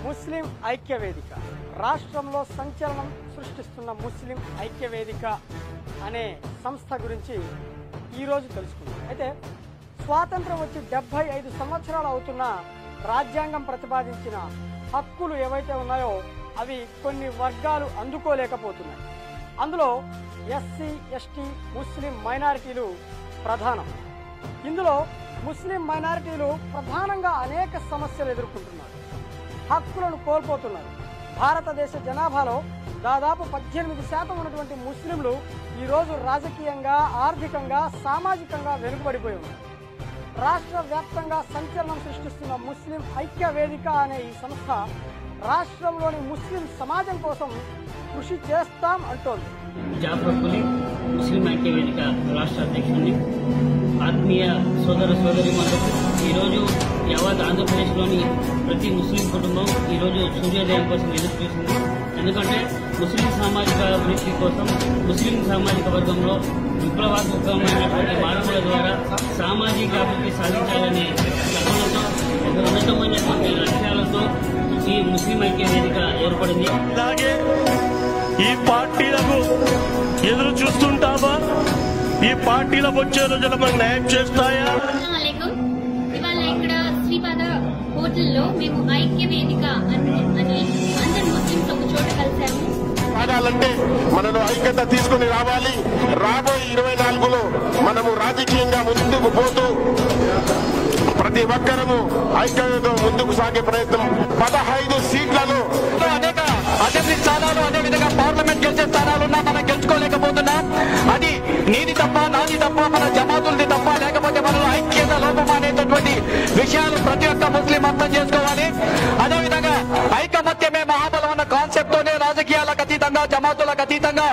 ముస్లిం ఐక్య వేదిక రాష్ట్రంలో సంచలనం సృష్టిస్తున్న ముస్లిం ఐక్య వేదిక అనే సంస్థ గురించి ఈరోజు తెలుసుకుందాం. అయితే స్వాతంత్రం వచ్చి 75 సంవత్సరాలు అవుతున్న రాజ్యాంగం ప్రతిపాదించిన హక్కులు ఏవైతే ఉన్నాయో అవి కొన్ని వర్గాలు అందుకోలేకపోతున్నాయి. అందులో ఎస్సీ, ఎస్టీ, ముస్లిం మైనారిటీలు ప్రధానం. ఇందులో ముస్లిం మైనారిటీలు ప్రధానంగా అనేక సమస్యలు ఎదుర్కొంటున్నారు, హక్కులను కోల్పోతున్నారు. భారతదేశ జనాభాలో దాదాపు 18% ఉన్నటువంటి ముస్లింలు ఈరోజు రాజకీయంగా, ఆర్థికంగా, సామాజికంగా వెనుకబడిపోయి ఉన్నారు. రాష్ట్ర వ్యాప్తంగా సంచలనం సృష్టిస్తున్న ముస్లిం ఐక్య వేదిక అనే ఈ సంస్థ రాష్ట్రంలోని ముస్లిం సమాజం కోసం కృషి చేస్తాం అంటోంది. జాఫర్ కులీ ముస్లిం ఐక్య వేదిక రాష్ట్ర అధ్యక్షుడిని. ఆత్మీయ సోదర సోదరీమణులకు ఈరోజు యావత్ ఆంధ్రప్రదేశ్లోని ప్రతి ముస్లిం కుటుంబం ఈరోజు సూర్యోదయం కోసం ఎదురు చూసింది. ఎందుకంటే ముస్లిం సామాజిక అభివృద్ధి కోసం ముస్లిం సామాజిక వర్గంలో విప్లవాత్మకమైనటువంటి మార్పుల ద్వారా సామాజిక అభివృద్ధి సాధించాలనే లక్ష్యంతో ఒక ఉన్నతమైనటువంటి లక్ష్యాలతో ఈ ముస్లిం ఐక్య వేదిక ఏర్పడింది. అలాగే ఈ పార్టీలకు ఎదురు చూస్తుంటావా? ఈ పార్టీలకు వచ్చే రోజున మనకు న్యాయం చేస్తాయా? ఇవాళ ఇక్కడ శ్రీపాద హోటల్లో మేము ఐక్య వేదిక అని అందరు ముస్లింస్ ఒక చోట కలిసాము. కావాలంటే మనను ఐక్యత తీసుకుని రావాలి. రాబోయే 24లో మనము రాజకీయంగా ముందుకు పోతూ ప్రతి ఒక్కరము ఐక్యతతో ముందుకు సాగే ప్రయత్నం. 15 సీట్లలో అనేక అసెంబ్లీ స్థానాలు, అదేవిధంగా పార్లమెంట్ గెలిచే స్థానాలున్నా మనం గెలుచుకోలేకపోతున్నాం. అది నీది తప్ప, నాది తప్ప, మన జమాతులది తప్ప, లేకపోతే మనలో ఐక్యత లోపం అనేటటువంటి విషయాలు ప్రతి ఒక్క ముస్లిం అర్థం చేసుకోవాలి. అదేవిధంగా ఐకమత్యమే మహాబలం అన్న కాన్సెప్ట్ తోనే రాజకీయాలకు అతీతంగా, జమాతులకు అతీతంగా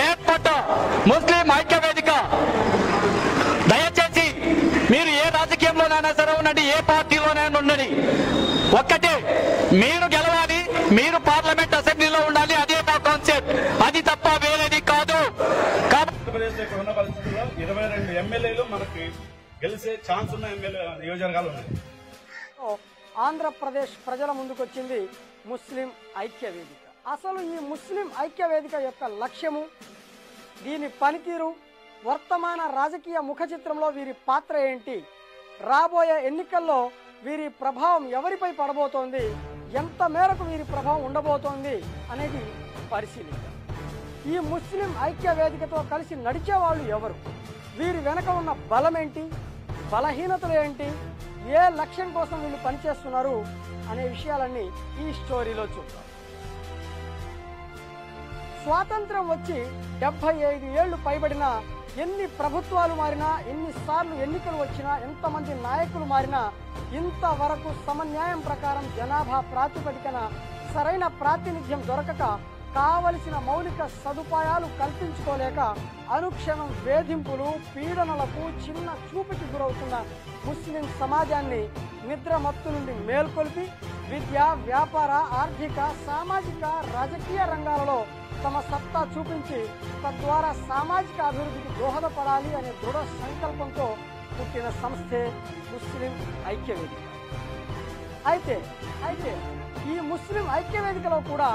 ఏర్పడ్డ ముస్లిం ఐక్య వేదిక. దయచేసి మీరు ఏ రాజకీయంలోనైనా సరే ఉండండి, ఏ పార్టీలోనైనా ఉండండి, ఒక్కటే మీరు గెలవాలి, మీరు పార్లమెంట్ అసెంబ్లీలో ఉండాలి. అదే మా కాన్సెప్ట్, అది తప్ప వేరేది కాదు. ఆంధ్రప్రదేశ్ ఇక్కడ ఉన్న పరిస్థితుల్లో 22 ఎమ్మెల్యేలు మనకి గెలిచే ఛాన్స్ ఉన్న ఎమ్మెల్యే నియోజకవర్గాలు ఉన్నాయి. ఆంధ్రప్రదేశ్ ప్రజల ముందుకొచ్చింది ముస్లిం ఐక్య వేదిక. అసలు ఈ ముస్లిం ఐక్య వేదిక యొక్క లక్ష్యము, దీని పనితీరు, వర్తమాన రాజకీయ ముఖ చిత్రంలో వీరి పాత్ర ఏంటి, రాబోయే ఎన్నికల్లో వీరి ప్రభావం ఎవరిపై పడబోతోంది, ఎంత మేరకు వీరి ప్రభావం ఉండబోతోంది అనేది పరిశీలిద్దాం. ఈ ముస్లిం ఐక్య వేదికతో కలిసి నడిచే వాళ్ళు ఎవరు, వీరి వెనక ఉన్న బలం ఏంటి, బలహీనతలు ఏంటి, ఏ లక్ష్యం కోసం వీళ్ళు పనిచేస్తున్నారు అనే విషయాలన్నీ ఈ స్టోరీలో చూద్దాం. స్వాతంత్రం వచ్చి 75 ఏళ్లు పైబడినా, ఎన్ని ప్రభుత్వాలు మారినా, ఎన్నిసార్లు ఎన్నికలు వచ్చినా, ఎంతమంది నాయకులు మారినా ఇంతవరకు సమన్యాయం ప్రకారం జనాభా ప్రాతిపదికన సరైన ప్రాతినిధ్యం దొరకక, కావలసిన మౌలిక సదుపాయాలు కల్పించుకోలేక అనుక్షణం వేధింపులు, పీడనలకు, చిన్న చూపుకి గురవుతున్న ముస్లిం సమాజాన్ని నిద్రమత్తు నుండి మేల్కొల్పి విద్య, వ్యాపార, ఆర్థిక, సామాజిక, రాజకీయ రంగాలలో తమ సత్తా చూపించి తద్వారా సామాజిక అభివృద్ధికి దోహదపడాలి అనే దృఢ సంకల్పంతో పుట్టిన సంస్థే ముస్లిం ఐక్య వేదిక. అయితే ఈ ముస్లిం ఐక్య వేదికలో కూడా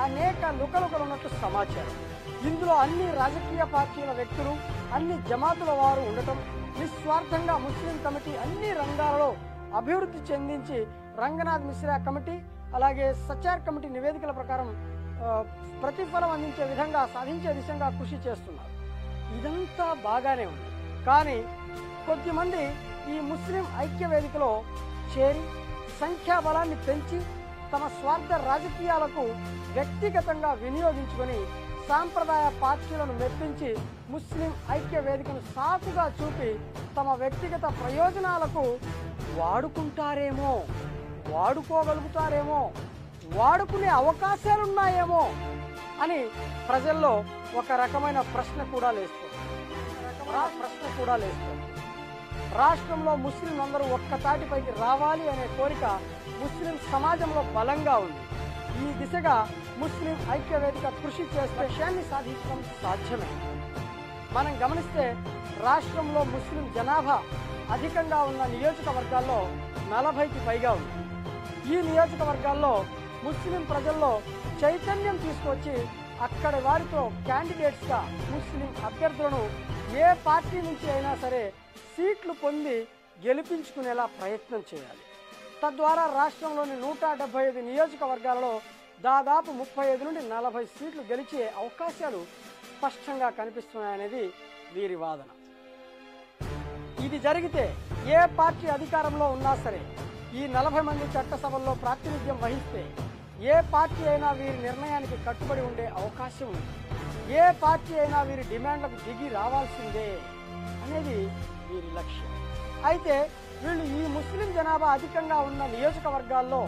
అనేక లుకలుకలు ఉన్నట్టు సమాచారం. ఇందులో అన్ని రాజకీయ పార్టీల వ్యక్తులు, అన్ని జమాతుల వారు ఉండటం, నిస్వార్థంగా ముస్లిం కమిటీ అన్ని రంగాలలో అభివృద్ధి చెందించి రంగనాథ్ మిశ్రా కమిటీ, అలాగే సచార్ కమిటీ నివేదికల ప్రకారం ప్రతిఫలం అందించే విధంగా, సాధించే దిశగా కృషి చేస్తున్నారు. ఇదంతా బాగానే ఉంది. కానీ కొద్దిమంది ఈ ముస్లిం ఐక్య వేదికలో చేరి సంఖ్యాబలాన్ని పెంచి తమ స్వార్థ రాజకీయాలకు వ్యక్తిగతంగా వినియోగించుకొని సాంప్రదాయ పార్టీలను మెప్పించి ముస్లిం ఐక్య వేదికను సాకుగా చూపి తమ వ్యక్తిగత ప్రయోజనాలకు వాడుకుంటారేమో, వాడుకోగలుగుతారేమో, వాడుకునే అవకాశాలున్నాయేమో అని ప్రజల్లో ఒక రకమైన ప్రశ్న కూడా లేస్తుంది. రాష్ట్రంలో ముస్లింలందరూ ఒక్కతాటిపైకి రావాలి అనే కోరిక ముస్లిం సమాజంలో బలంగా ఉంది. ఈ దిశగా ముస్లిం ఐక్య వేదిక కృషి చేస్తే లక్ష్యాన్ని సాధించడం సాధ్యమే. మనం గమనిస్తే రాష్ట్రంలో ముస్లిం జనాభా అధికంగా ఉన్న నియోజకవర్గాల్లో 40కి పైగా ఉంది. ఈ నియోజకవర్గాల్లో ముస్లిం ప్రజల్లో చైతన్యం తీసుకొచ్చి అక్కడి వారితో క్యాండిడేట్స్గా ముస్లిం అభ్యర్థులను ఏ పార్టీ నుంచి అయినా సరే సీట్లు పొంది గెలిపించుకునేలా ప్రయత్నం చేయాలి. తద్వారా రాష్ట్రంలోని 175 నియోజకవర్గాలలో దాదాపు 35 నుండి 40 సీట్లు గెలిచే అవకాశాలు స్పష్టంగా కనిపిస్తున్నాయనేది వీరి వాదన. ఇది జరిగితే ఏ పార్టీ అధికారంలో ఉన్నా సరే ఈ 40 మంది చట్టసభల్లో ప్రాతినిధ్యం వహిస్తే ఏ పార్టీ అయినా వీరి నిర్ణయానికి కట్టుబడి ఉండే అవకాశం ఉంది. ఏ పార్టీ అయినా వీరి డిమాండ్లకు దిగి రావాల్సిందే అనేది వీరి లక్ష్యం. అయితే వీళ్ళు ఈ ముస్లిం జనాభా అధికంగా ఉన్న నియోజకవర్గాల్లో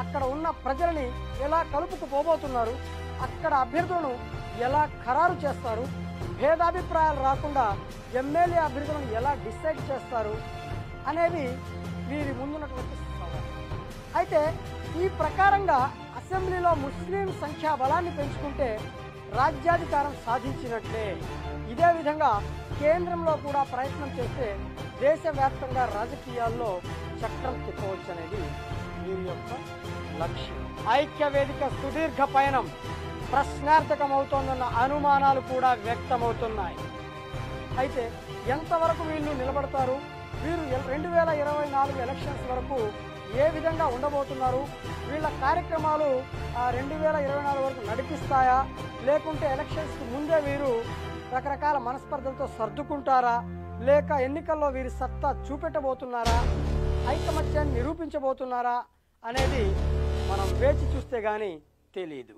అక్కడ ఉన్న ప్రజలని ఎలా కలుపుకుపోబోతున్నారు, అక్కడ అభ్యర్థులను ఎలా ఖరారు చేస్తారు, భేదాభిప్రాయాలు రాకుండా ఎమ్మెల్యే అభ్యర్థులను ఎలా డిసైడ్ చేస్తారు అనేది వీరి ముందున్నటువంటి సవాలు. అయితే ఈ ప్రకారంగా అసెంబ్లీలో ముస్లిం సంఖ్యాబలాన్ని పెంచుకుంటే రాజ్యాధికారం సాధించినట్లే. ఇదే విధంగా కేంద్రంలో కూడా ప్రయత్నం చేస్తే దేశవ్యాప్తంగా రాజకీయాల్లో చక్రం తిప్పవచ్చు అనేది వీరి యొక్క లక్ష్యం. ఐక్యవేదిక సుదీర్ఘ పయనం ప్రశ్నార్థకమవుతోందన్న అనుమానాలు కూడా వ్యక్తమవుతున్నాయి. అయితే ఎంతవరకు వీళ్ళు నిలబడతారు, వీరు 2024 ఎలక్షన్స్ వరకు ఏ విధంగా ఉండబోతున్నారు, వీళ్ళ కార్యక్రమాలు 2024 వరకు నడిపిస్తాయా, లేకుంటే ఎలక్షన్స్కి ముందే వీరు రకరకాల మనస్పర్ధలతో సర్దుకుంటారా, లేక ఎన్నికల్లో వీరి సత్తా చూపెట్టబోతున్నారా, ఐకమత్యాన్ని నిరూపించబోతున్నారా అనేది మనం వేచి చూస్తే గానీ తెలియదు.